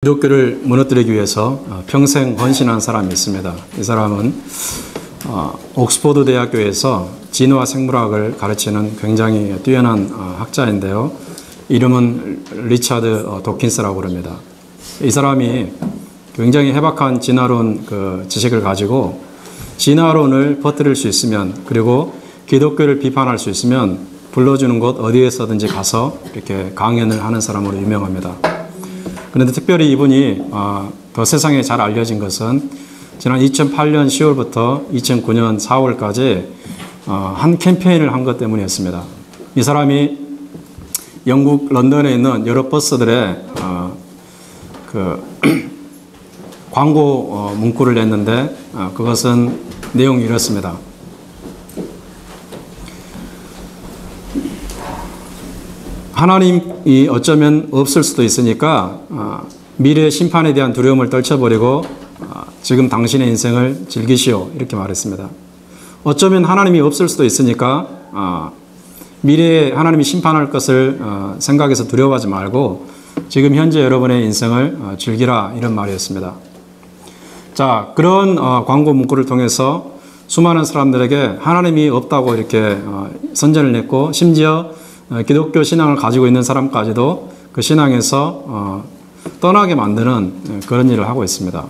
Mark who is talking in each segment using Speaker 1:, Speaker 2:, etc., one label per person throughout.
Speaker 1: 기독교를 무너뜨리기 위해서 평생 헌신한 사람이 있습니다. 이 사람은 옥스퍼드 대학교에서 진화 생물학을 가르치는 굉장히 뛰어난 학자인데요. 이름은 리차드 도킨스라고 그럽니다. 이 사람이 굉장히 해박한 진화론 지식을 가지고 진화론을 퍼뜨릴 수 있으면, 그리고 기독교를 비판할 수 있으면 불러주는 곳 어디에서든지 가서 이렇게 강연을 하는 사람으로 유명합니다. 그런데 특별히 이분이 더 세상에 잘 알려진 것은 지난 2008년 10월부터 2009년 4월까지 한 캠페인을 한 것 때문이었습니다. 이 사람이 영국 런던에 있는 여러 버스들에 광고 문구를 냈는데 그것은 내용이 이렇습니다. 하나님이 어쩌면 없을 수도 있으니까 미래의 심판에 대한 두려움을 떨쳐버리고 지금 당신의 인생을 즐기시오, 이렇게 말했습니다. 어쩌면 하나님이 없을 수도 있으니까 미래에 하나님이 심판할 것을 생각해서 두려워하지 말고 지금 현재 여러분의 인생을 즐기라, 이런 말이었습니다. 자, 그런 광고 문구를 통해서 수많은 사람들에게 하나님이 없다고 이렇게 선전을 냈고, 심지어 기독교 신앙을 가지고 있는 사람까지도 그 신앙에서 떠나게 만드는 그런 일을 하고 있습니다.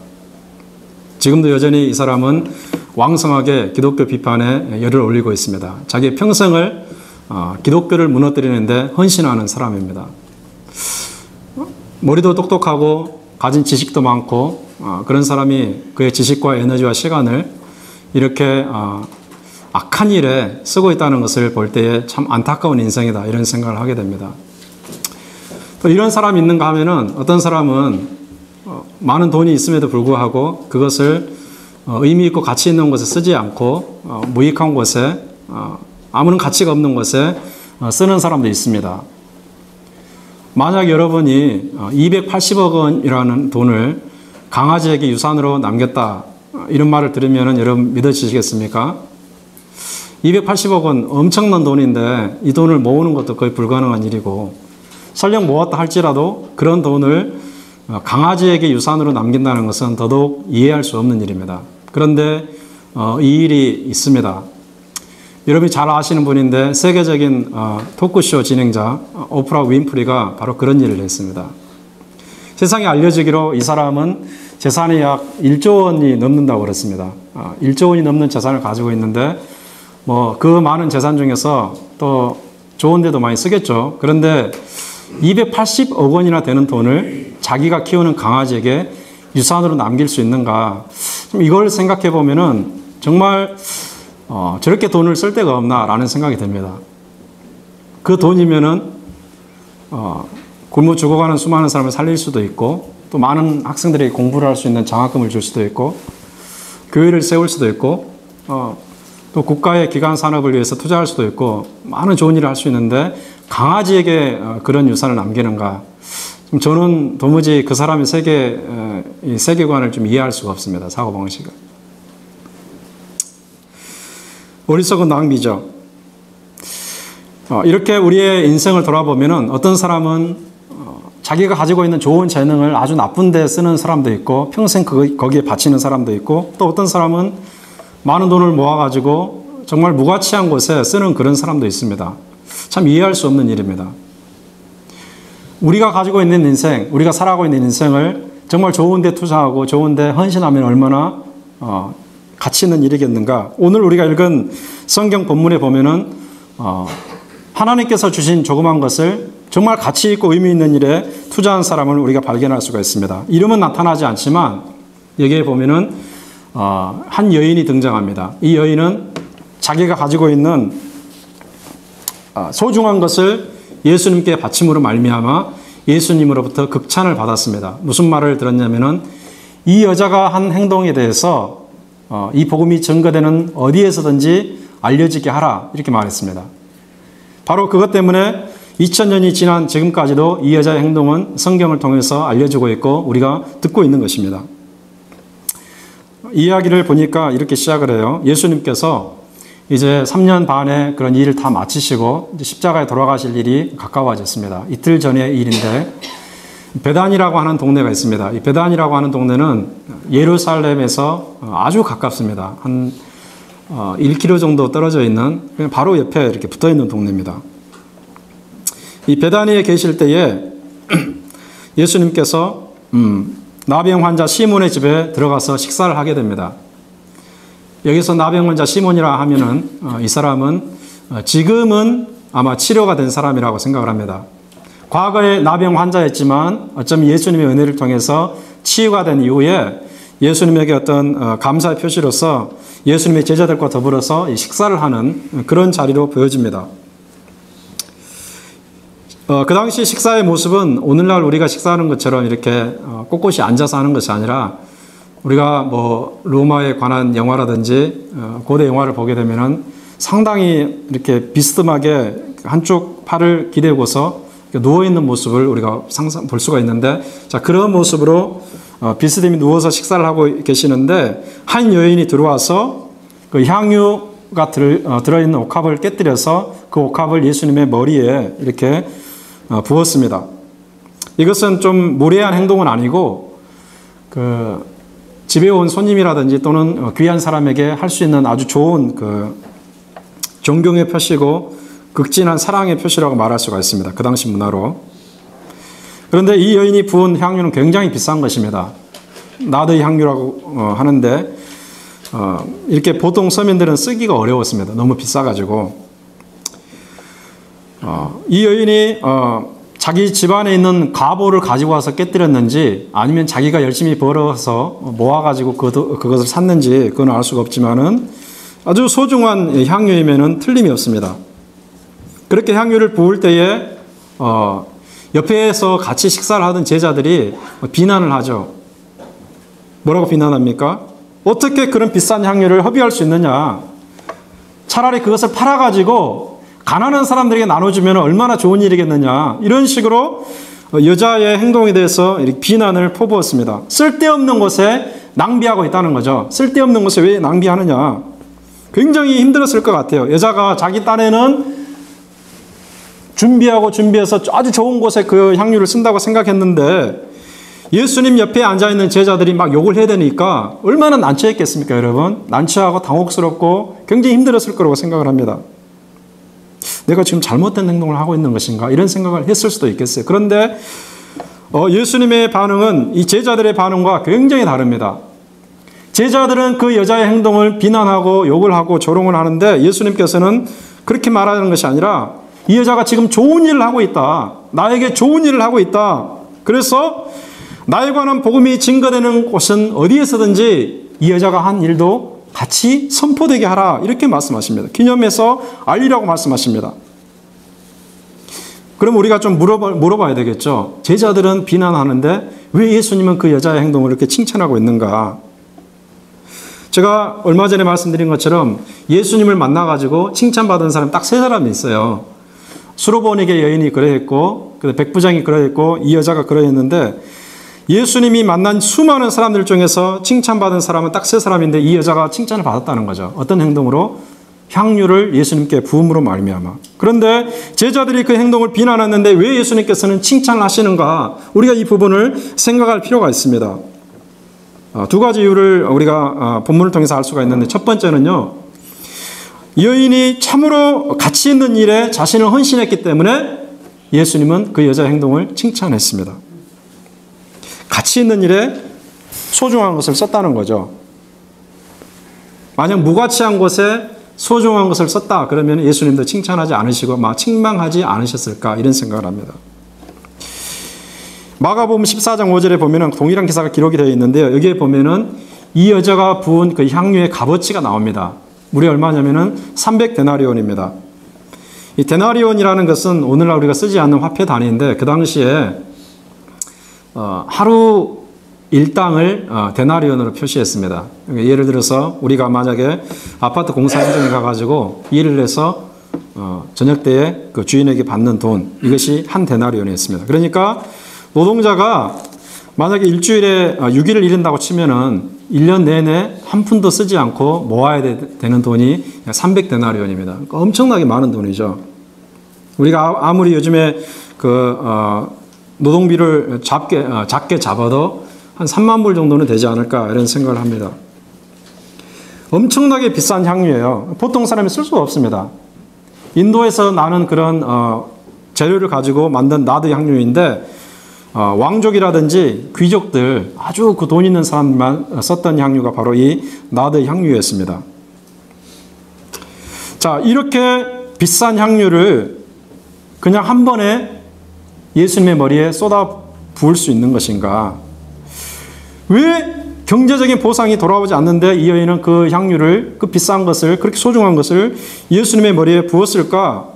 Speaker 1: 지금도 여전히 이 사람은 왕성하게 기독교 비판에 열을 올리고 있습니다. 자기 평생을 기독교를 무너뜨리는데 헌신하는 사람입니다. 머리도 똑똑하고 가진 지식도 많고 그런 사람이 그의 지식과 에너지와 시간을 이렇게 악한 일에 쓰고 있다는 것을 볼 때에 참 안타까운 인생이다, 이런 생각을 하게 됩니다. 또 이런 사람이 있는가 하면은 어떤 사람은 많은 돈이 있음에도 불구하고 그것을 의미 있고 가치 있는 곳에 쓰지 않고 무익한 곳에, 아무런 가치가 없는 곳에 쓰는 사람도 있습니다. 만약 여러분이 280억 원이라는 돈을 강아지에게 유산으로 남겼다, 이런 말을 들으면 여러분 믿어지시겠습니까? 280억 원 엄청난 돈인데 이 돈을 모으는 것도 거의 불가능한 일이고, 설령 모았다 할지라도 그런 돈을 강아지에게 유산으로 남긴다는 것은 더더욱 이해할 수 없는 일입니다. 그런데 이 일이 있습니다. 여러분이 잘 아시는 분인데 세계적인 토크쇼 진행자 오프라 윈프리가 바로 그런 일을 했습니다. 세상에 알려지기로 이 사람은 재산이 약 1조 원이 넘는다고 그랬습니다. 1조 원이 넘는 재산을 가지고 있는데 그 많은 재산 중에서 또 좋은 데도 많이 쓰겠죠. 그런데 280억 원이나 되는 돈을 자기가 키우는 강아지에게 유산으로 남길 수 있는가? 좀 이걸 생각해 보면은 정말 저렇게 돈을 쓸 데가 없나라는 생각이 듭니다. 그 돈이면은 굶어 죽어가는 수많은 사람을 살릴 수도 있고, 또 많은 학생들이 공부를 할 수 있는 장학금을 줄 수도 있고, 교회를 세울 수도 있고, 또 국가의 기관 산업을 위해서 투자할 수도 있고, 많은 좋은 일을 할 수 있는데 강아지에게 그런 유산을 남기는가? 저는 도무지 그 사람의 세계관을 좀 이해할 수가 없습니다. 사고방식을. 어리석은 낭비죠. 이렇게 우리의 인생을 돌아보면은 어떤 사람은 자기가 가지고 있는 좋은 재능을 아주 나쁜 데 쓰는 사람도 있고, 평생 거기에 바치는 사람도 있고, 또 어떤 사람은 많은 돈을 모아가지고 정말 무가치한 곳에 쓰는 그런 사람도 있습니다. 참 이해할 수 없는 일입니다. 우리가 가지고 있는 인생, 우리가 살아가고 있는 인생을 정말 좋은 데 투자하고 좋은 데 헌신하면 얼마나 가치 있는 일이겠는가. 오늘 우리가 읽은 성경 본문에 보면은 하나님께서 주신 조그만 것을 정말 가치 있고 의미 있는 일에 투자한 사람을 우리가 발견할 수가 있습니다. 이름은 나타나지 않지만 여기에 보면은 한 여인이 등장합니다. 이 여인은 자기가 가지고 있는 소중한 것을 예수님께 바침으로 말미암아 예수님으로부터 극찬을 받았습니다. 무슨 말을 들었냐면은 이 여자가 한 행동에 대해서 이 복음이 증거되는 어디에서든지 알려지게 하라, 이렇게 말했습니다. 바로 그것 때문에 2000년이 지난 지금까지도 이 여자의 행동은 성경을 통해서 알려지고 있고 우리가 듣고 있는 것입니다. 이야기를 보니까 이렇게 시작을 해요. 예수님께서 이제 3년 반의 그런 일을 다 마치시고 이제 십자가에 돌아가실 일이 가까워졌습니다. 이틀 전의 일인데 베단이라고 하는 동네가 있습니다. 이 베단이라고 하는 동네는 예루살렘에서 아주 가깝습니다. 한 1km 정도 떨어져 있는 그냥 바로 옆에 이렇게 붙어 있는 동네입니다. 이 베다니에 계실 때에 예수님께서 나병 환자 시몬의 집에 들어가서 식사를 하게 됩니다. 여기서 나병 환자 시몬이라 하면은 이 사람은 지금은 아마 치료가 된 사람이라고 생각을 합니다. 과거에 나병 환자였지만 어쩌면 예수님의 은혜를 통해서 치유가 된 이후에 예수님에게 어떤 감사의 표시로서 예수님의 제자들과 더불어서 식사를 하는 그런 자리로 보여집니다. 그 당시 식사의 모습은 오늘날 우리가 식사하는 것처럼 이렇게 꼿꼿이 앉아서 하는 것이 아니라 우리가 뭐 로마에 관한 영화라든지 고대 영화를 보게 되면은 상당히 이렇게 비스듬하게 한쪽 팔을 기대고서 누워있는 모습을 우리가 볼 수가 있는데, 자, 그런 모습으로 비스듬히 누워서 식사를 하고 계시는데 한 여인이 들어와서 그 향유가 들어있는 옥합을 깨뜨려서 그 옥합을 예수님의 머리에 이렇게 부었습니다. 이것은 좀 무례한 행동은 아니고 그 집에 온 손님이라든지 또는 귀한 사람에게 할 수 있는 아주 좋은 그 존경의 표시고 극진한 사랑의 표시라고 말할 수가 있습니다. 그 당시 문화로. 그런데 이 여인이 부은 향유는 굉장히 비싼 것입니다. 나드의 향유라고 하는데 이렇게 보통 서민들은 쓰기가 어려웠습니다. 너무 비싸가지고. 이 여인이 자기 집안에 있는 가보를 가지고 와서 깨뜨렸는지 아니면 자기가 열심히 벌어서 모아가지고 그것을 샀는지 그건 알 수가 없지만은 아주 소중한 향유이면은 틀림이 없습니다. 그렇게 향유를 부을 때에 옆에서 같이 식사를 하던 제자들이 비난을 하죠. 뭐라고 비난합니까? 어떻게 그런 비싼 향유를 허비할 수 있느냐? 차라리 그것을 팔아가지고 가난한 사람들에게 나눠주면 얼마나 좋은 일이겠느냐. 이런 식으로 여자의 행동에 대해서 이렇게 비난을 퍼부었습니다. 쓸데없는 곳에 낭비하고 있다는 거죠. 쓸데없는 곳에 왜 낭비하느냐. 굉장히 힘들었을 것 같아요. 여자가 자기 딴에는 준비해서 아주 좋은 곳에 그 향유를 쓴다고 생각했는데 예수님 옆에 앉아있는 제자들이 막 욕을 해야 되니까 얼마나 난처했겠습니까, 여러분? 난처하고 당혹스럽고 굉장히 힘들었을 거라고 생각을 합니다. 내가 지금 잘못된 행동을 하고 있는 것인가? 이런 생각을 했을 수도 있겠어요. 그런데 예수님의 반응은 이 제자들의 반응과 굉장히 다릅니다. 제자들은 그 여자의 행동을 비난하고 욕을 하고 조롱을 하는데 예수님께서는 그렇게 말하는 것이 아니라 이 여자가 지금 좋은 일을 하고 있다. 나에게 좋은 일을 하고 있다. 그래서 나에 관한 복음이 증거되는 곳은 어디에서든지 이 여자가 한 일도 같이 선포되게 하라. 이렇게 말씀하십니다. 기념해서 알리라고 말씀하십니다. 그럼 우리가 좀 물어봐야 되겠죠. 제자들은 비난하는데 왜 예수님은 그 여자의 행동을 이렇게 칭찬하고 있는가? 제가 얼마 전에 말씀드린 것처럼 예수님을 만나가지고 칭찬받은 사람 딱 3사람이 있어요. 수로보니게 여인이 그러했고, 백부장이 그러했고, 이 여자가 그러했는데 예수님이 만난 수많은 사람들 중에서 칭찬받은 사람은 딱 3사람인데 이 여자가 칭찬을 받았다는 거죠. 어떤 행동으로? 향유를 예수님께 부음으로 말미암아. 그런데 제자들이 그 행동을 비난했는데 왜 예수님께서는 칭찬을 하시는가? 우리가 이 부분을 생각할 필요가 있습니다. 2가지 이유를 우리가 본문을 통해서 알 수가 있는데 첫 번째는요. 여인이 참으로 가치 있는 일에 자신을 헌신했기 때문에 예수님은 그 여자의 행동을 칭찬했습니다. 가치 있는 일에 소중한 것을 썼다는 거죠. 만약 무가치한 곳에 소중한 것을 썼다 그러면 예수님도 칭찬하지 않으시고 막 책망하지 않으셨을까 이런 생각을 합니다. 마가복음 14장 5절에 보면은 동일한 기사가 기록이 되어 있는데요. 여기에 보면은 이 여자가 부은 그 향유의 값어치가 나옵니다. 무려 얼마냐면은 300데나리온입니다. 이 데나리온이라는 것은 오늘날 우리가 쓰지 않는 화폐 단위인데 그 당시에 하루 일당을 데나리온으로 표시했습니다. 예를 들어서 우리가 만약에 아파트 공사 현장에 가가지고 일을 해서 저녁 때에 그 주인에게 받는 돈 이것이 한 데나리온이었습니다. 그러니까 노동자가 만약에 일주일에 6일을 일한다고 치면은 1년 내내 한 푼도 쓰지 않고 모아야 되는 돈이 300데나리온입니다. 그러니까 엄청나게 많은 돈이죠. 우리가 아무리 요즘에 노동비를 작게 잡아도 한 3만 불 정도는 되지 않을까 이런 생각을 합니다. 엄청나게 비싼 향유예요. 보통 사람이 쓸 수가 없습니다. 인도에서 나는 그런 재료를 가지고 만든 나드 향유인데 왕족이라든지 귀족들 아주 그 돈 있는 사람만 썼던 향유가 바로 이 나드 향유였습니다. 자, 이렇게 비싼 향유를 그냥 한 번에 예수님의 머리에 쏟아 부을 수 있는 것인가? 왜 경제적인 보상이 돌아오지 않는데 이 여인은 그 향유를, 그 비싼 것을, 그렇게 소중한 것을 예수님의 머리에 부었을까?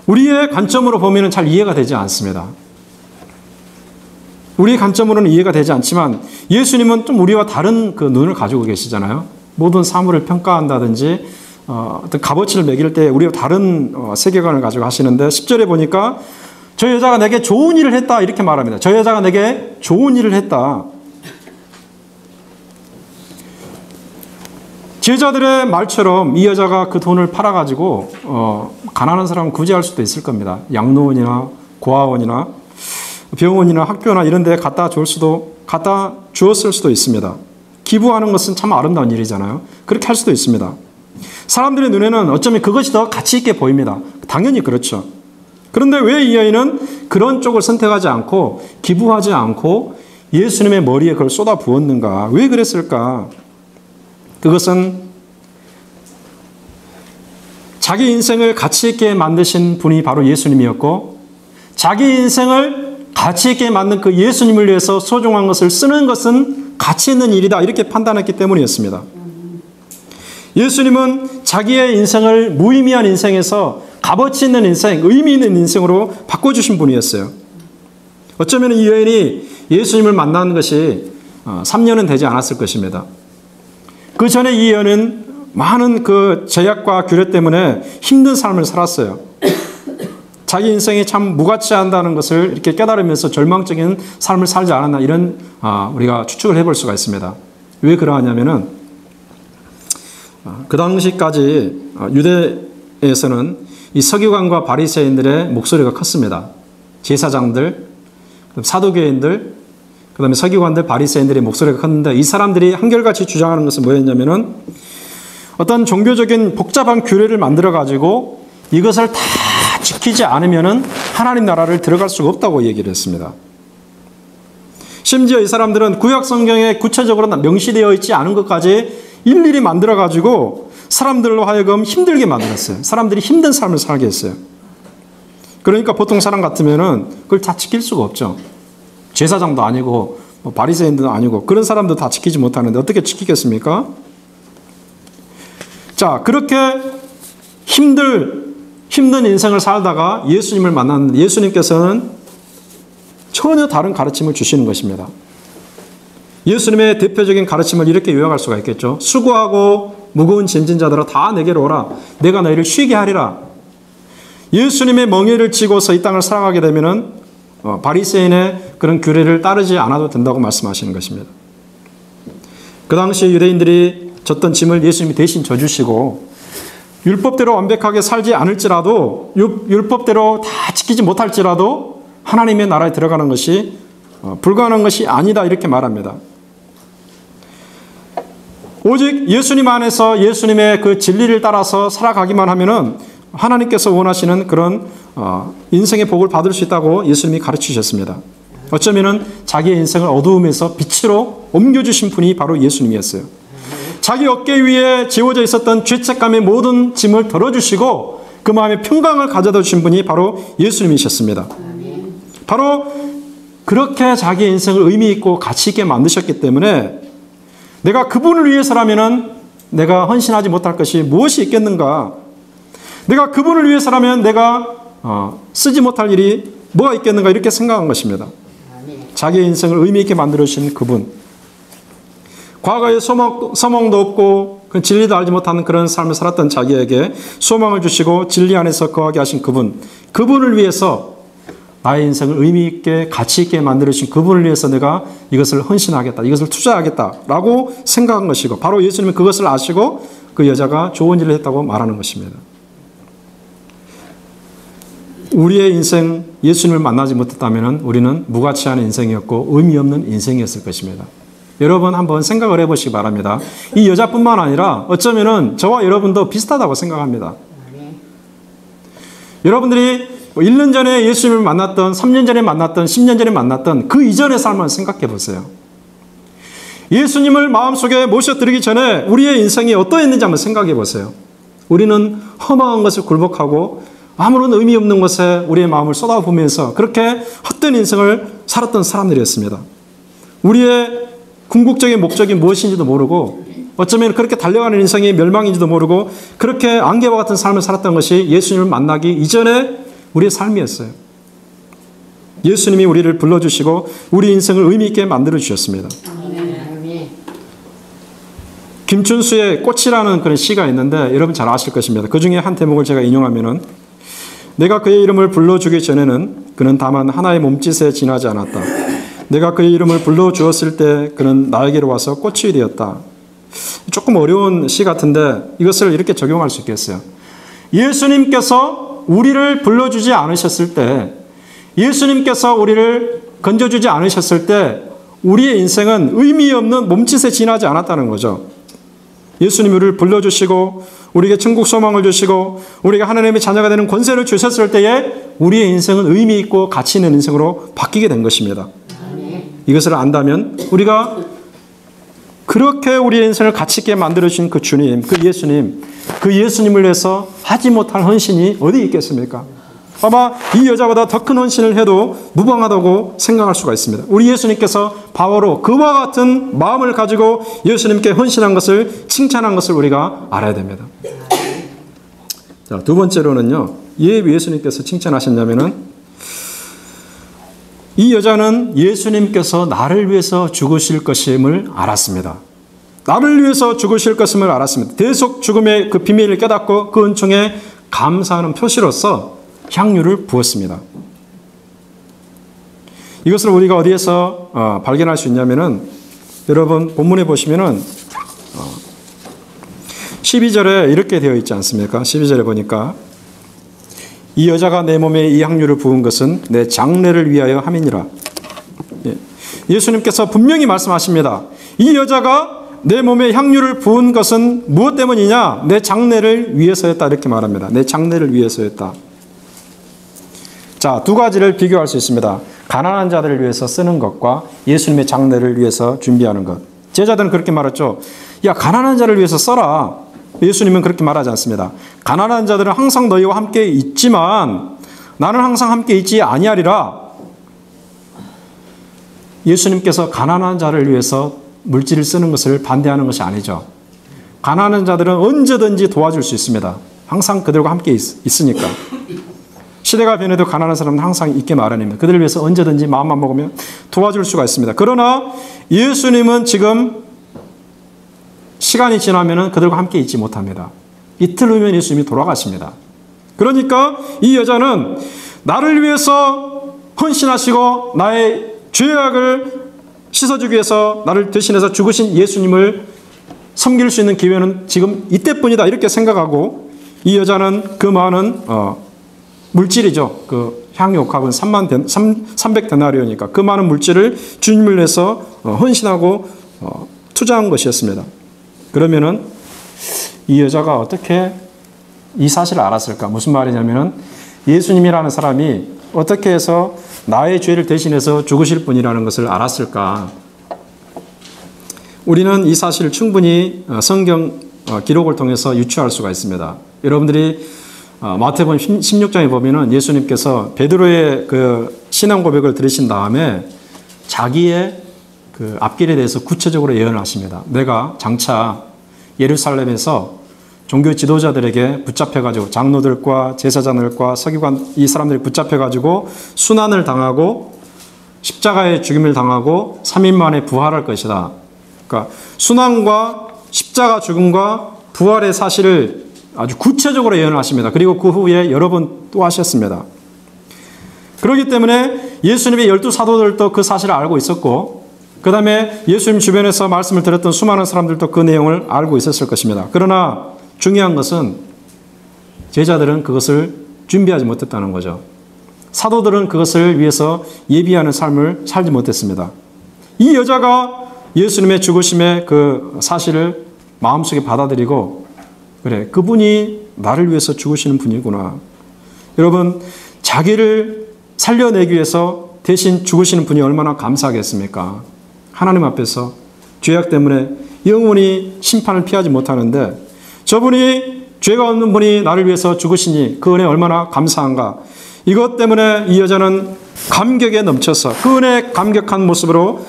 Speaker 1: 우리의 관점으로 보면 잘 이해가 되지 않습니다. 우리의 관점으로는 이해가 되지 않지만 예수님은 좀 우리와 다른 그 눈을 가지고 계시잖아요. 모든 사물을 평가한다든지 어떤 값어치를 매길 때 우리와 다른 세계관을 가지고 하시는데 10절에 보니까 저 여자가 내게 좋은 일을 했다 이렇게 말합니다. 저 여자가 내게 좋은 일을 했다. 제자들의 말처럼 이 여자가 그 돈을 팔아가지고 가난한 사람을 구제할 수도 있을 겁니다. 양로원이나 고아원이나 병원이나 학교나 이런 데 갖다 주었을 수도 있습니다. 기부하는 것은 참 아름다운 일이잖아요. 그렇게 할 수도 있습니다. 사람들의 눈에는 어쩌면 그것이 더 가치 있게 보입니다. 당연히 그렇죠. 그런데 왜 이 여인은 그런 쪽을 선택하지 않고 기부하지 않고 예수님의 머리에 그걸 쏟아 부었는가? 왜 그랬을까? 그것은 자기 인생을 가치 있게 만드신 분이 바로 예수님이었고 자기 인생을 가치 있게 만든 그 예수님을 위해서 소중한 것을 쓰는 것은 가치 있는 일이다 이렇게 판단했기 때문이었습니다. 예수님은 자기의 인생을 무의미한 인생에서 값어치 있는 인생, 의미 있는 인생으로 바꿔주신 분이었어요. 어쩌면 이 여인이 예수님을 만난 것이 3년은 되지 않았을 것입니다. 그 전에 이 여인은 많은 그 제약과 규례 때문에 힘든 삶을 살았어요. 자기 인생이 참 무가치한다는 것을 이렇게 깨달으면서 절망적인 삶을 살지 않았나 이런 우리가 추측을 해볼 수가 있습니다. 왜 그러하냐면은 그 당시까지 유대에서는 이 서기관과 바리새인들의 목소리가 컸습니다. 제사장들, 사두개인들, 그 다음에 서기관들, 바리새인들의 목소리가 컸는데 이 사람들이 한결같이 주장하는 것은 뭐였냐면은 어떤 종교적인 복잡한 규례를 만들어 가지고 이것을 다 지키지 않으면은 하나님 나라를 들어갈 수가 없다고 얘기를 했습니다. 심지어 이 사람들은 구약 성경에 구체적으로 명시되어 있지 않은 것까지 일일이 만들어 가지고 사람들로 하여금 힘들게 만들었어요. 사람들이 힘든 삶을 살게 했어요. 그러니까 보통 사람 같으면은 그걸 다 지킬 수가 없죠. 제사장도 아니고 바리새인도 아니고 그런 사람도 다 지키지 못하는데 어떻게 지키겠습니까? 자, 그렇게 힘든 인생을 살다가 예수님을 만났는데 예수님께서는 전혀 다른 가르침을 주시는 것입니다. 예수님의 대표적인 가르침을 이렇게 요약할 수가 있겠죠. 수고하고 무거운 짐진 자들아 다 내게로 오라. 내가 너희를 쉬게 하리라. 예수님의 멍에를 지고서 이 땅을 살아가게 되면은 바리새인의 그런 규례를 따르지 않아도 된다고 말씀하시는 것입니다. 그 당시 유대인들이 졌던 짐을 예수님이 대신 져주시고 율법대로 완벽하게 살지 않을지라도 율법대로 다 지키지 못할지라도 하나님의 나라에 들어가는 것이 불가능한 것이 아니다 이렇게 말합니다. 오직 예수님 안에서 예수님의 그 진리를 따라서 살아가기만 하면은 하나님께서 원하시는 그런 인생의 복을 받을 수 있다고 예수님이 가르치셨습니다. 어쩌면은 자기의 인생을 어두움에서 빛으로 옮겨주신 분이 바로 예수님이었어요. 자기 어깨 위에 지워져 있었던 죄책감의 모든 짐을 덜어주시고 그 마음에 평강을 가져다 주신 분이 바로 예수님이셨습니다. 바로 그렇게 자기 인생을 의미 있고 가치 있게 만드셨기 때문에 내가 그분을 위해서라면은 내가 헌신하지 못할 것이 무엇이 있겠는가? 내가 그분을 위해서라면 내가 쓰지 못할 일이 뭐가 있겠는가 이렇게 생각한 것입니다. 자기의 인생을 의미 있게 만들어주신 그분. 과거에 소망도 없고 진리도 알지 못하는 그런 삶을 살았던 자기에게 소망을 주시고 진리 안에서 거하게 하신 그분. 그분을 위해서 나의 인생을 의미 있게 가치 있게 만들어주신 그분을 위해서 내가 이것을 헌신하겠다. 이것을 투자하겠다라고 생각한 것이고 바로 예수님은 그것을 아시고 그 여자가 좋은 일을 했다고 말하는 것입니다. 우리의 인생 예수님을 만나지 못했다면 우리는 무가치한 인생이었고 의미 없는 인생이었을 것입니다. 여러분 한번 생각을 해보시기 바랍니다. 이 여자뿐만 아니라 어쩌면은 저와 여러분도 비슷하다고 생각합니다. 여러분들이 1년 전에 예수님을 만났던, 3년 전에 만났던, 10년 전에 만났던 그 이전의 삶을 생각해 보세요. 예수님을 마음속에 모셔드리기 전에 우리의 인생이 어떠했는지 한번 생각해 보세요. 우리는 허망한 것을 굴복하고 아무런 의미 없는 것에 우리의 마음을 쏟아부으면서 그렇게 헛된 인생을 살았던 사람들이었습니다. 우리의 궁극적인 목적이 무엇인지도 모르고 어쩌면 그렇게 달려가는 인생이 멸망인지도 모르고 그렇게 안개와 같은 삶을 살았던 것이 예수님을 만나기 이전에 우리의 삶이었어요. 예수님이 우리를 불러주시고 우리 인생을 의미 있게 만들어 주셨습니다. 김춘수의 꽃이라는 그런 시가 있는데 여러분 잘 아실 것입니다. 그 중에 한 대목을 제가 인용하면은 내가 그의 이름을 불러주기 전에는 그는 다만 하나의 몸짓에 지나지 않았다. 내가 그의 이름을 불러주었을 때 그는 나에게로 와서 꽃이 되었다. 조금 어려운 시 같은데 이것을 이렇게 적용할 수 있겠어요. 예수님께서 우리를 불러주지 않으셨을 때, 예수님께서 우리를 건져주지 않으셨을 때 우리의 인생은 의미 없는 몸짓에 지나지 않았다는 거죠. 예수님이 우리를 불러주시고 우리에게 천국 소망을 주시고 우리가 하나님의 자녀가 되는 권세를 주셨을 때에 우리의 인생은 의미 있고 가치 있는 인생으로 바뀌게 된 것입니다. 이것을 안다면 우리가 그렇게 우리의 인생을 가치 있게 만들어주신 그 주님, 그 예수님을 위해서 하지 못할 헌신이 어디 있겠습니까? 아마 이 여자보다 더 큰 헌신을 해도 무방하다고 생각할 수가 있습니다. 우리 예수님께서 바로 그와 같은 마음을 가지고 예수님께 헌신한 것을, 칭찬한 것을 우리가 알아야 됩니다. 자, 두 번째로는요, 왜 예수님께서 칭찬하셨냐면은 이 여자는 예수님께서 나를 위해서 죽으실 것임을 알았습니다. 나를 위해서 죽으실 것임을 알았습니다. 대속 죽음의 그 비밀을 깨닫고 그 은총에 감사하는 표시로서 향유를 부었습니다. 이것을 우리가 어디에서 발견할 수 있냐면은 여러분 본문에 보시면은 12절에 이렇게 되어 있지 않습니까? 12절에 보니까 이 여자가 내 몸에 이 향유를 부은 것은 내 장례를 위하여 함이니라. 예수님께서 분명히 말씀하십니다. 이 여자가 내 몸에 향유를 부은 것은 무엇 때문이냐? 내 장례를 위해서였다. 이렇게 말합니다. 내 장례를 위해서였다. 자, 두 가지를 비교할 수 있습니다. 가난한 자들을 위해서 쓰는 것과 예수님의 장례를 위해서 준비하는 것. 제자들은 그렇게 말했죠. 야, 가난한 자를 위해서 써라. 예수님은 그렇게 말하지 않습니다. 가난한 자들은 항상 너희와 함께 있지만 나는 항상 함께 있지 아니하리라. 예수님께서 가난한 자를 위해서 물질을 쓰는 것을 반대하는 것이 아니죠. 가난한 자들은 언제든지 도와줄 수 있습니다. 항상 그들과 함께 있으니까. 시대가 변해도 가난한 사람은 항상 있게 마련입니다. 그들을 위해서 언제든지 마음만 먹으면 도와줄 수가 있습니다. 그러나 예수님은 지금 시간이 지나면 그들과 함께 있지 못합니다. 이틀 후면 예수님이 돌아가십니다. 그러니까 이 여자는 나를 위해서 헌신하시고 나의 죄악을 씻어주기 위해서 나를 대신해서 죽으신 예수님을 섬길 수 있는 기회는 지금 이때뿐이다 이렇게 생각하고 이 여자는 그 많은 물질이죠. 그 향유 값은 300데나리오니까 그 많은 물질을 주님을 위해서 헌신하고 투자한 것이었습니다. 그러면은 이 여자가 어떻게 이 사실을 알았을까? 무슨 말이냐면은 예수님이라는 사람이 어떻게 해서 나의 죄를 대신해서 죽으실 분이라는 것을 알았을까? 우리는 이 사실을 충분히 성경 기록을 통해서 유추할 수가 있습니다. 여러분들이 마태복음 16장에 보면은 예수님께서 베드로의 그 신앙 고백을 들으신 다음에 자기의 그 앞길에 대해서 구체적으로 예언을 하십니다. 내가 장차 예루살렘에서 종교 지도자들에게 붙잡혀가지고 장로들과 제사장들과 서기관 이 사람들이 붙잡혀가지고 순환을 당하고 십자가의 죽임을 당하고 3일 만에 부활할 것이다. 그러니까 순환과 십자가 죽음과 부활의 사실을 아주 구체적으로 예언을 하십니다. 그리고 그 후에 여러 번 또 하셨습니다. 그렇기 때문에 예수님의 12사도들도 그 사실을 알고 있었고 그 다음에 예수님 주변에서 말씀을 들었던 수많은 사람들도 그 내용을 알고 있었을 것입니다. 그러나 중요한 것은 제자들은 그것을 준비하지 못했다는 거죠. 사도들은 그것을 위해서 예비하는 삶을 살지 못했습니다. 이 여자가 예수님의 죽으심의 그 사실을 마음속에 받아들이고, 그래, 그분이 나를 위해서 죽으시는 분이구나. 여러분, 자기를 살려내기 위해서 대신 죽으시는 분이 얼마나 감사하겠습니까? 하나님 앞에서 죄악 때문에 영원히 심판을 피하지 못하는데, 저분이 죄가 없는 분이 나를 위해서 죽으시니 그 은혜 얼마나 감사한가. 이것 때문에 이 여자는 감격에 넘쳐서 그 은혜에 감격한 모습으로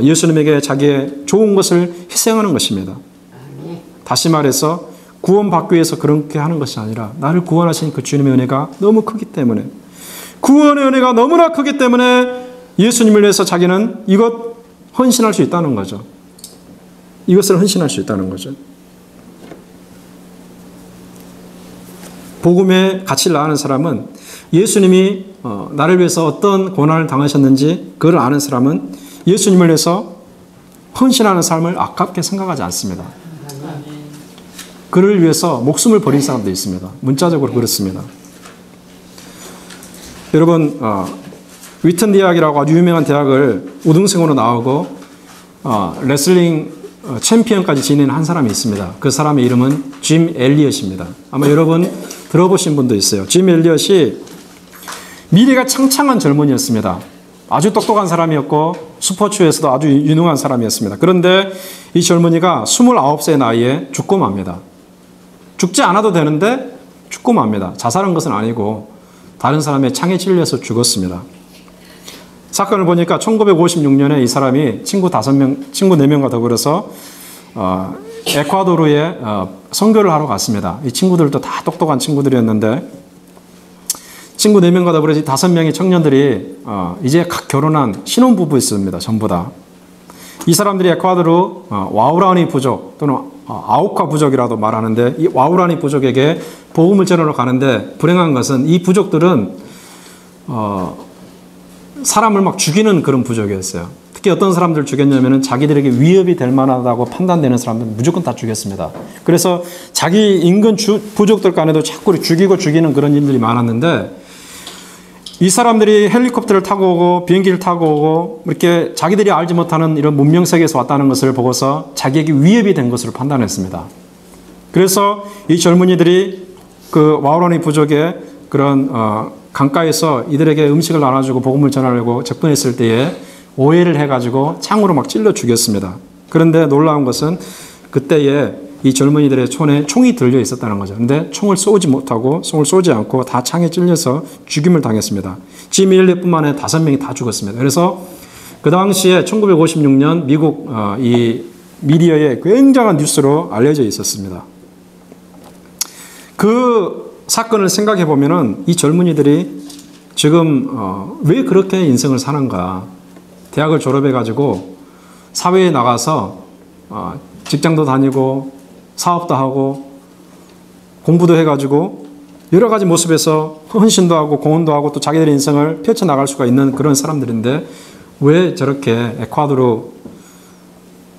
Speaker 1: 예수님에게 자기의 좋은 것을 희생하는 것입니다. 다시 말해서 구원받기 위해서 그렇게 하는 것이 아니라 나를 구원하신 그 주님의 은혜가 너무 크기 때문에, 구원의 은혜가 너무나 크기 때문에 예수님을 위해서 자기는 이것 헌신할 수 있다는 거죠. 이것을 헌신할 수 있다는 거죠. 복음의 가치를 아는 사람은, 예수님이 나를 위해서 어떤 고난을 당하셨는지 그걸 아는 사람은 예수님을 위해서 헌신하는 삶을 아깝게 생각하지 않습니다. 그를 위해서 목숨을 버린 사람도 있습니다. 문자적으로 그렇습니다. 여러분, 위튼 대학이라고 아주 유명한 대학을 우등생으로 나오고 레슬링 챔피언까지 지닌 한 사람이 있습니다. 그 사람의 이름은 짐 엘리엇입니다. 아마 여러분 들어보신 분도 있어요. 짐 엘리엇이 미래가 창창한 젊은이였습니다. 아주 똑똑한 사람이었고 스포츠에서도 아주 유능한 사람이었습니다. 그런데 이 젊은이가 29세 나이에 죽고 맙니다. 죽지 않아도 되는데 죽고 맙니다. 자살한 것은 아니고 다른 사람의 창에 찔려서 죽었습니다. 사건을 보니까 1956년에 이 사람이 친구 4명과 더불어서 에콰도르에 선교를 하러 갔습니다. 이 친구들도 다 똑똑한 친구들이었는데, 친구 4명과 더불어서 5명의 청년들이 이제 각 결혼한 신혼부부였습니다. 전부 다. 이 사람들이 에콰도르 와우라니 부족 또는 아우카 부족이라도 말하는데, 이 와우라니 부족에게 복음을 전하러 가는데, 불행한 것은 이 부족들은 사람을 막 죽이는 그런 부족이었어요. 특히 어떤 사람들을 죽였냐면 자기들에게 위협이 될 만하다고 판단되는 사람들 무조건 다 죽였습니다. 그래서 자기 인근 부족들 간에도 자꾸 죽이는 그런 일들이 많았는데, 이 사람들이 헬리콥터를 타고 오고 비행기를 타고 오고 이렇게 자기들이 알지 못하는 이런 문명 세계에서 왔다는 것을 보고서 자기에게 위협이 된 것으로 판단했습니다. 그래서 이 젊은이들이 그 와우라니 부족의 그런 강가에서 이들에게 음식을 나눠주고 복음을 전하려고 접근했을 때에 오해를 해가지고 창으로 막 찔러 죽였습니다. 그런데 놀라운 것은 그때에 이 젊은이들의 손에 총이 들려 있었다는 거죠. 그런데 총을 쏘지 못하고, 총을 쏘지 않고 다 창에 찔려서 죽임을 당했습니다. 짐 엘리엇뿐만 아니라 5명이 다 죽었습니다. 그래서 그 당시에 1956년 미국 이 미디어에 굉장한 뉴스로 알려져 있었습니다. 그 사건을 생각해 보면은 이 젊은이들이 지금 왜 그렇게 인생을 사는가? 대학을 졸업해 가지고 사회에 나가서 직장도 다니고 사업도 하고 공부도 해 가지고 여러 가지 모습에서 헌신도 하고 공헌도 하고 또 자기들의 인생을 펼쳐나갈 수가 있는 그런 사람들인데, 왜 저렇게 에콰도르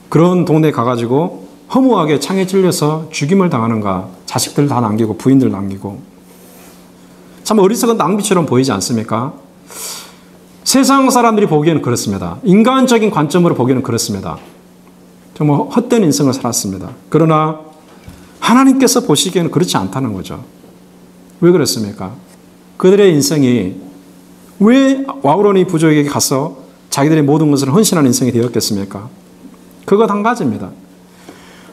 Speaker 1: 그런 동네에 가가지고 허무하게 창에 찔려서 죽임을 당하는가? 자식들 다 남기고 부인들 남기고. 참 어리석은 낭비처럼 보이지 않습니까? 세상 사람들이 보기에는 그렇습니다. 인간적인 관점으로 보기에는 그렇습니다. 정말 헛된 인생을 살았습니다. 그러나 하나님께서 보시기에는 그렇지 않다는 거죠. 왜 그랬습니까? 그들의 인생이 왜 와우라니 부족에게 가서 자기들의 모든 것을 헌신한 인생이 되었겠습니까? 그것 한 가지입니다.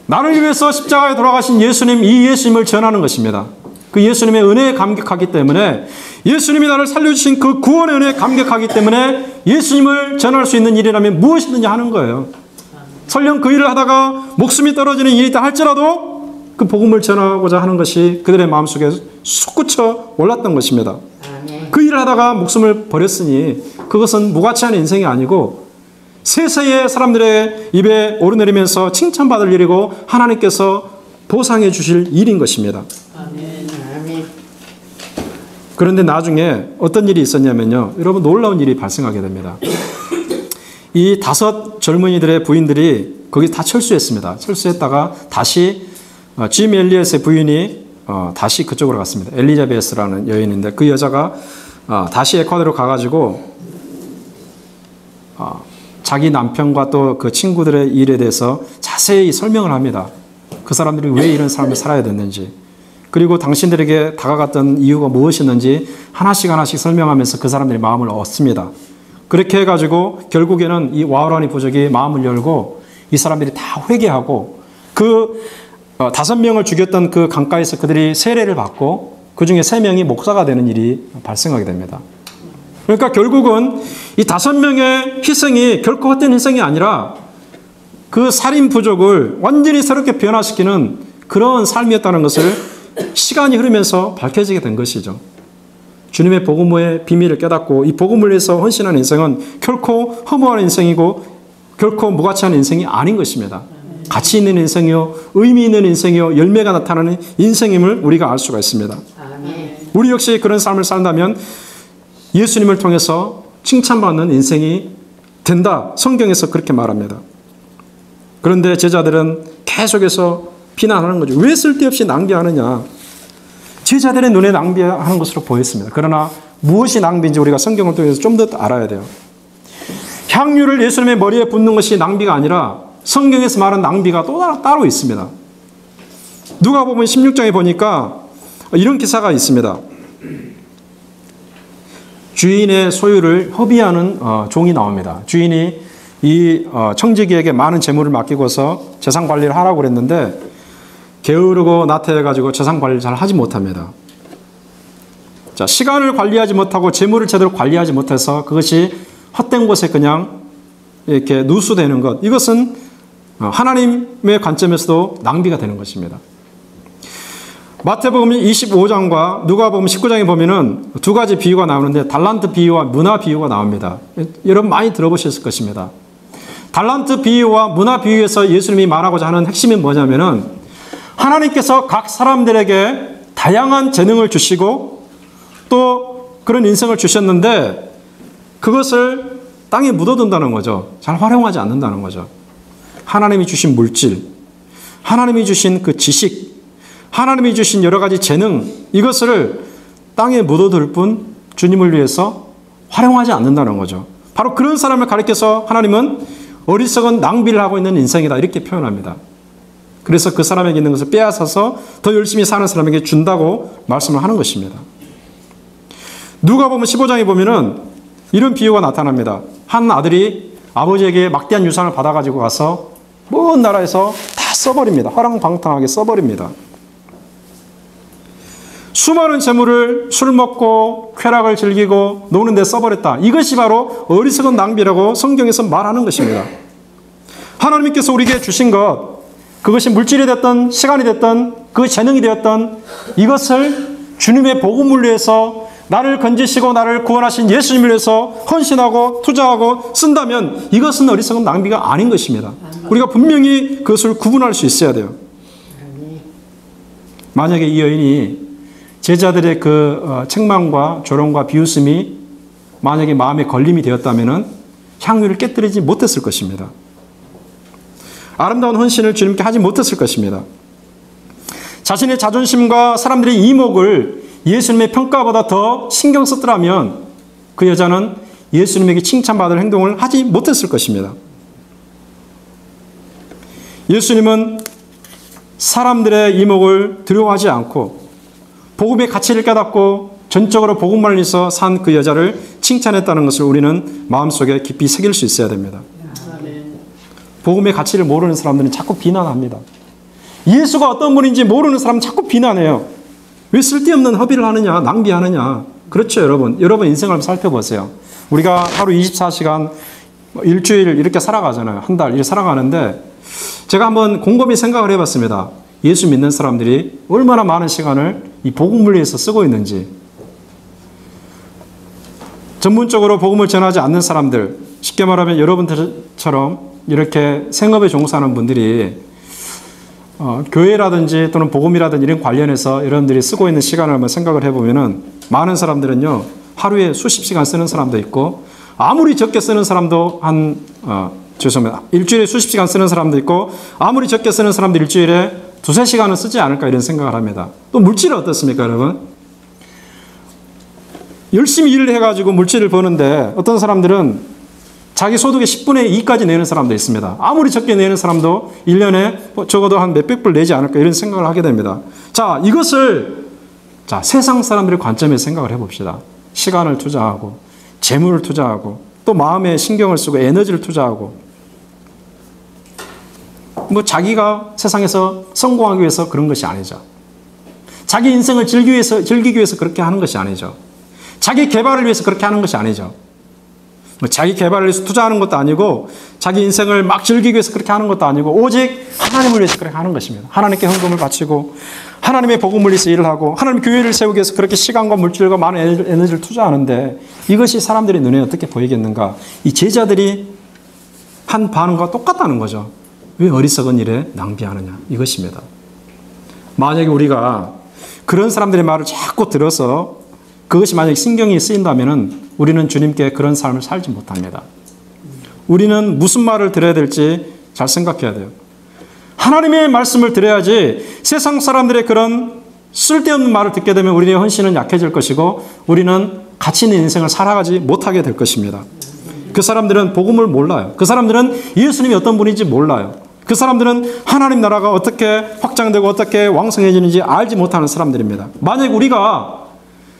Speaker 1: 나를 위해서 십자가에 돌아가신 예수님, 이 예수님을 전하는 것입니다. 그 예수님의 은혜에 감격하기 때문에, 예수님이 나를 살려주신 그 구원의 은혜에 감격하기 때문에 예수님을 전할 수 있는 일이라면 무엇이든지 하는 거예요. 설령 그 일을 하다가 목숨이 떨어지는 일이 있다 할지라도 그 복음을 전하고자 하는 것이 그들의 마음속에 솟구쳐 올랐던 것입니다. 그 일을 하다가 목숨을 버렸으니 그것은 무가치한 인생이 아니고 세세의 사람들의 입에 오르내리면서 칭찬받을 일이고 하나님께서 보상해 주실 일인 것입니다. 그런데 나중에 어떤 일이 있었냐면요, 여러분 놀라운 일이 발생하게 됩니다. 이 5 젊은이들의 부인들이 거기 다 철수했습니다. 철수했다가 다시 짐 엘리엇의 부인이 다시 그쪽으로 갔습니다. 엘리자베스라는 여인인데 그 여자가 다시 에콰도르 가가지고 자기 남편과 또 그 친구들의 일에 대해서 자세히 설명을 합니다. 그 사람들이 왜 이런 삶을 살아야 됐는지, 그리고 당신들에게 다가갔던 이유가 무엇이었는지 하나씩 설명하면서 그 사람들의 마음을 얻습니다. 그렇게 해가지고 결국에는 이 와우라니 부족이 마음을 열고 이 사람들이 다 회개하고 그 5명을 죽였던 그 강가에서 그들이 세례를 받고 그 중에 3명이 목사가 되는 일이 발생하게 됩니다. 그러니까 결국은 이 5명의 희생이 결코 헛된 희생이 아니라 그 살인 부족을 완전히 새롭게 변화시키는 그런 삶이었다는 것을 시간이 흐르면서 밝혀지게 된 것이죠. 주님의 복음의 비밀을 깨닫고 이 복음을 위해서 헌신한 인생은 결코 허무한 인생이고 결코 무가치한 인생이 아닌 것입니다. 가치 있는 인생이요, 의미 있는 인생이요, 열매가 나타나는 인생임을 우리가 알 수가 있습니다. 우리 역시 그런 삶을 산다면 예수님을 통해서 칭찬받는 인생이 된다. 성경에서 그렇게 말합니다. 그런데 제자들은 계속해서 비난하는 거죠. 왜 쓸데없이 낭비하느냐. 제자들의 눈에 낭비하는 것으로 보였습니다. 그러나 무엇이 낭비인지 우리가 성경을 통해서 좀 더 알아야 돼요. 향유를 예수님의 머리에 붓는 것이 낭비가 아니라 성경에서 말하는 낭비가 또 따로 있습니다. 누가복음 16장에 보니까 이런 기사가 있습니다. 주인의 소유를 허비하는 종이 나옵니다. 주인이 이 청지기에게 많은 재물을 맡기고서 재산 관리를 하라고 그랬는데 게으르고 나태해가지고 재산 관리를 잘 하지 못합니다. 자, 시간을 관리하지 못하고 재물을 제대로 관리하지 못해서 그것이 헛된 곳에 그냥 이렇게 누수되는 것, 이것은 하나님의 관점에서도 낭비가 되는 것입니다. 마태복음 25장과 누가복음 19장에 보면은 두 가지 비유가 나오는데 달란트 비유와 문화 비유가 나옵니다. 여러분 많이 들어보셨을 것입니다. 달란트 비유와 문화 비유에서 예수님이 말하고자 하는 핵심이 뭐냐면은 하나님께서 각 사람들에게 다양한 재능을 주시고 또 그런 인생을 주셨는데 그것을 땅에 묻어둔다는 거죠. 잘 활용하지 않는다는 거죠. 하나님이 주신 물질, 하나님이 주신 그 지식, 하나님이 주신 여러 가지 재능, 이것을 땅에 묻어둘 뿐 주님을 위해서 활용하지 않는다는 거죠. 바로 그런 사람을 가리켜서 하나님은 어리석은 낭비를 하고 있는 인생이다 이렇게 표현합니다. 그래서 그 사람에게 있는 것을 빼앗아서 더 열심히 사는 사람에게 준다고 말씀을 하는 것입니다. 누가복음 15장에 보면은 이런 비유가 나타납니다. 한 아들이 아버지에게 막대한 유산을 받아가지고 가서 먼 나라에서 다 써버립니다. 허랑방탕하게 써버립니다. 수많은 재물을 술 먹고 쾌락을 즐기고 노는 데 써버렸다. 이것이 바로 어리석은 낭비라고 성경에서 말하는 것입니다. 하나님께서 우리에게 주신 것, 그것이 물질이 됐든 시간이 됐든 그 재능이 되었든 이것을 주님의 복음을 위해서 나를 건지시고 나를 구원하신 예수님을 위해서 헌신하고 투자하고 쓴다면 이것은 어리석은 낭비가 아닌 것입니다. 우리가 분명히 그것을 구분할 수 있어야 돼요. 만약에 이 여인이 제자들의 그 책망과 조롱과 비웃음이 만약에 마음에 걸림이 되었다면 향유를 깨뜨리지 못했을 것입니다. 아름다운 헌신을 주님께 하지 못했을 것입니다. 자신의 자존심과 사람들의 이목을 예수님의 평가보다 더 신경 썼더라면 그 여자는 예수님에게 칭찬받을 행동을 하지 못했을 것입니다. 예수님은 사람들의 이목을 두려워하지 않고 복음의 가치를 깨닫고 전적으로 복음만을 위해서 산 그 여자를 칭찬했다는 것을 우리는 마음속에 깊이 새길 수 있어야 됩니다. 복음의 가치를 모르는 사람들은 자꾸 비난합니다. 예수가 어떤 분인지 모르는 사람은 자꾸 비난해요. 왜 쓸데없는 허비를 하느냐, 낭비하느냐. 그렇죠, 여러분. 여러분 인생을 살펴보세요. 우리가 하루 24시간, 일주일 이렇게 살아가잖아요. 한 달 이렇게 살아가는데 제가 한번 곰곰이 생각을 해봤습니다. 예수 믿는 사람들이 얼마나 많은 시간을 이 복음을 위해서 쓰고 있는지. 전문적으로 복음을 전하지 않는 사람들, 쉽게 말하면 여러분들처럼 이렇게 생업에 종사하는 분들이 교회라든지 또는 복음이라든지 이런 관련해서 여러분들이 쓰고 있는 시간을 한번 생각을 해보면은 많은 사람들은요 하루에 수십 시간 쓰는 사람도 있고 아무리 적게 쓰는 사람도 죄송합니다. 일주일에 수십 시간 쓰는 사람도 있고 아무리 적게 쓰는 사람도 일주일에 두세 시간은 쓰지 않을까 이런 생각을 합니다. 또 물질은 어떻습니까, 여러분? 열심히 일을 해가지고 물질을 버는데 어떤 사람들은 자기 소득의 10분의 2까지 내는 사람도 있습니다. 아무리 적게 내는 사람도 1년에 적어도 한 몇백 불 내지 않을까 이런 생각을 하게 됩니다. 자, 이것을 세상 사람들의 관점에서 생각을 해봅시다. 시간을 투자하고 재물을 투자하고 또 마음에 신경을 쓰고 에너지를 투자하고 뭐 자기가 세상에서 성공하기 위해서 그런 것이 아니죠. 자기 인생을 즐기기 위해서 그렇게 하는 것이 아니죠. 자기 개발을 위해서 그렇게 하는 것이 아니죠. 자기 개발을 위해서 투자하는 것도 아니고 자기 인생을 막 즐기기 위해서 그렇게 하는 것도 아니고 오직 하나님을 위해서 그렇게 하는 것입니다. 하나님께 헌금을 바치고 하나님의 복음을 위해서 일을 하고 하나님 교회를 세우기 위해서 그렇게 시간과 물질과 많은 에너지를 투자하는데 이것이 사람들의 눈에 어떻게 보이겠는가? 이 제자들이 한 반응과 똑같다는 거죠. 왜 어리석은 일에 낭비하느냐? 이것입니다. 만약에 우리가 그런 사람들의 말을 자꾸 들어서 그것이 만약에 신경이 쓰인다면 우리는 주님께 그런 삶을 살지 못합니다. 우리는 무슨 말을 들어야 될지 잘 생각해야 돼요. 하나님의 말씀을 들어야지 세상 사람들의 그런 쓸데없는 말을 듣게 되면 우리의 헌신은 약해질 것이고 우리는 가치 있는 인생을 살아가지 못하게 될 것입니다. 그 사람들은 복음을 몰라요. 그 사람들은 예수님이 어떤 분인지 몰라요. 그 사람들은 하나님 나라가 어떻게 확장되고 어떻게 왕성해지는지 알지 못하는 사람들입니다. 만약 우리가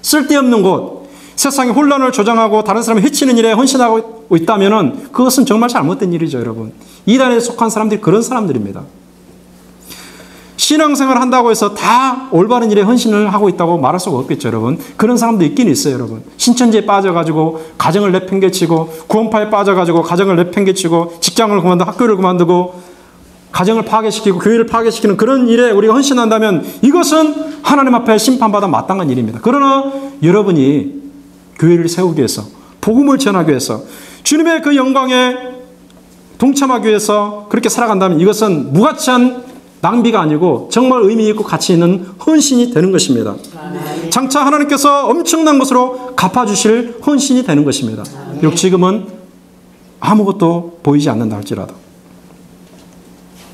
Speaker 1: 쓸데없는 곳, 세상의 혼란을 조장하고 다른 사람을 해치는 일에 헌신하고 있다면 그것은 정말 잘못된 일이죠, 여러분. 이단에 속한 사람들이 그런 사람들입니다. 신앙생활을 한다고 해서 다 올바른 일에 헌신을 하고 있다고 말할 수가 없겠죠, 여러분. 그런 사람도 있긴 있어요, 여러분. 신천지에 빠져가지고 가정을 내팽개치고 구원파에 빠져가지고 가정을 내팽개치고 직장을 그만두고 학교를 그만두고 가정을 파괴시키고 교회를 파괴시키는 그런 일에 우리가 헌신한다면 이것은 하나님 앞에 심판받아 마땅한 일입니다. 그러나 여러분이 교회를 세우기 위해서 복음을 전하기 위해서 주님의 그 영광에 동참하기 위해서 그렇게 살아간다면 이것은 무가치한 낭비가 아니고 정말 의미 있고 가치 있는 헌신이 되는 것입니다. 장차 하나님께서 엄청난 것으로 갚아주실 헌신이 되는 것입니다. 비록 지금은 아무것도 보이지 않는다 할지라도.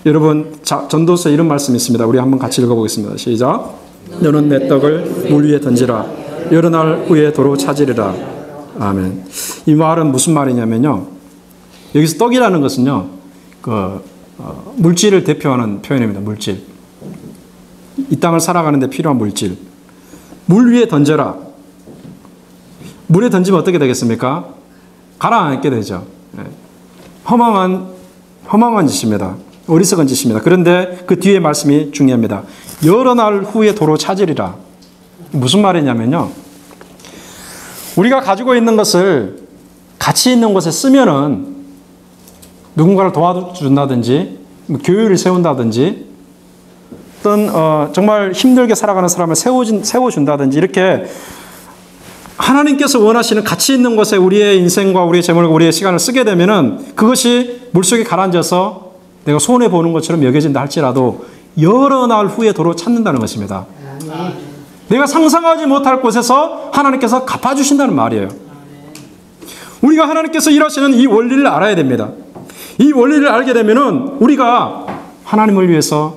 Speaker 1: 여러분, 전도서에 이런 말씀이 있습니다. 우리 한번 같이 읽어보겠습니다. 시작. 너는 내 떡을 물 위에 던지라. 여러 날 후에 도로 찾으리라. 아멘. 이 말은 무슨 말이냐면요. 여기서 떡이라는 것은요. 물질을 대표하는 표현입니다. 물질. 이 땅을 살아가는 데 필요한 물질. 물 위에 던져라. 물에 던지면 어떻게 되겠습니까? 가라앉게 되죠. 허망한 짓입니다. 어리석은 짓입니다. 그런데 그 뒤에 말씀이 중요합니다. 여러 날 후에 도로 찾으리라. 무슨 말이냐면요. 우리가 가지고 있는 것을 가치 있는 곳에 쓰면은 누군가를 도와준다든지 교회를 세운다든지 어떤 정말 힘들게 살아가는 사람을 세워준다든지 이렇게 하나님께서 원하시는 가치 있는 곳에 우리의 인생과 우리의 재물과 우리의 시간을 쓰게 되면은 그것이 물속에 가라앉아서 내가 손해보는 것처럼 여겨진다 할지라도 여러 날 후에 도로 찾는다는 것입니다. 내가 상상하지 못할 곳에서 하나님께서 갚아주신다는 말이에요. 우리가 하나님께서 일하시는 이 원리를 알아야 됩니다. 이 원리를 알게 되면은 우리가 하나님을 위해서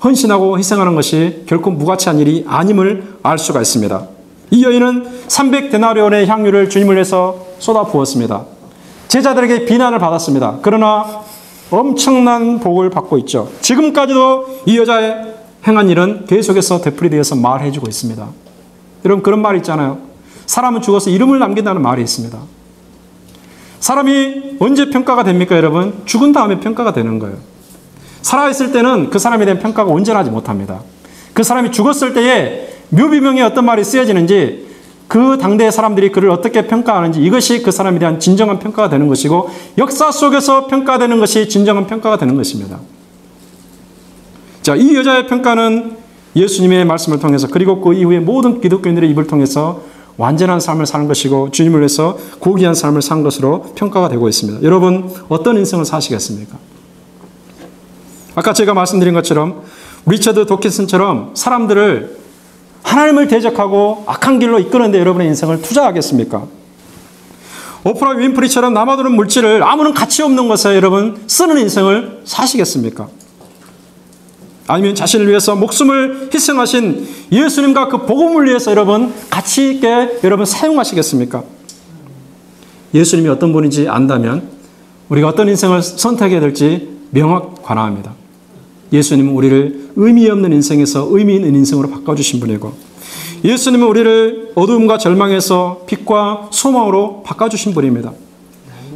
Speaker 1: 헌신하고 희생하는 것이 결코 무가치한 일이 아님을 알 수가 있습니다. 이 여인은 300데나리온의 향유를 주님을 위해서 쏟아 부었습니다. 제자들에게 비난을 받았습니다. 그러나 엄청난 복을 받고 있죠. 지금까지도 이 여자의 행한 일은 계속해서 되풀이되어서 말해주고 있습니다. 여러분 그런 말 있잖아요. 사람은 죽어서 이름을 남긴다는 말이 있습니다. 사람이 언제 평가가 됩니까, 여러분? 죽은 다음에 평가가 되는 거예요. 살아있을 때는 그 사람에 대한 평가가 온전하지 못합니다. 그 사람이 죽었을 때에 묘비명에 어떤 말이 쓰여지는지 그 당대의 사람들이 그를 어떻게 평가하는지 이것이 그 사람에 대한 진정한 평가가 되는 것이고 역사 속에서 평가되는 것이 진정한 평가가 되는 것입니다. 자, 이 여자의 평가는 예수님의 말씀을 통해서 그리고 그 이후에 모든 기독교인들의 입을 통해서 완전한 삶을 사는 것이고 주님을 위해서 고귀한 삶을 산 것으로 평가가 되고 있습니다. 여러분 어떤 인생을 사시겠습니까? 아까 제가 말씀드린 것처럼 리처드 도킨슨처럼 사람들을 하나님을 대적하고 악한 길로 이끄는 데 여러분의 인생을 투자하겠습니까? 오프라 윈프리처럼 남아도는 물질을 아무런 가치 없는 것에 여러분 쓰는 인생을 사시겠습니까? 아니면 자신을 위해서 목숨을 희생하신 예수님과 그 복음을 위해서 여러분 가치 있게 여러분 사용하시겠습니까? 예수님이 어떤 분인지 안다면 우리가 어떤 인생을 선택해야 될지 명확 관화합니다. 예수님은 우리를 의미 없는 인생에서 의미 있는 인생으로 바꿔주신 분이고, 예수님은 우리를 어두움과 절망에서 빛과 소망으로 바꿔주신 분입니다.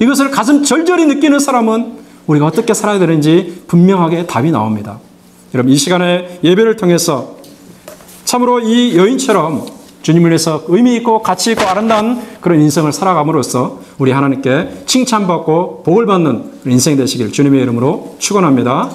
Speaker 1: 이것을 가슴 절절히 느끼는 사람은 우리가 어떻게 살아야 되는지 분명하게 답이 나옵니다. 여러분, 이 시간에 예배를 통해서 참으로 이 여인처럼 주님을 위해서 의미 있고 가치 있고 아름다운 그런 인생을 살아감으로써 우리 하나님께 칭찬받고 복을 받는 인생이 되시길 주님의 이름으로 축원합니다.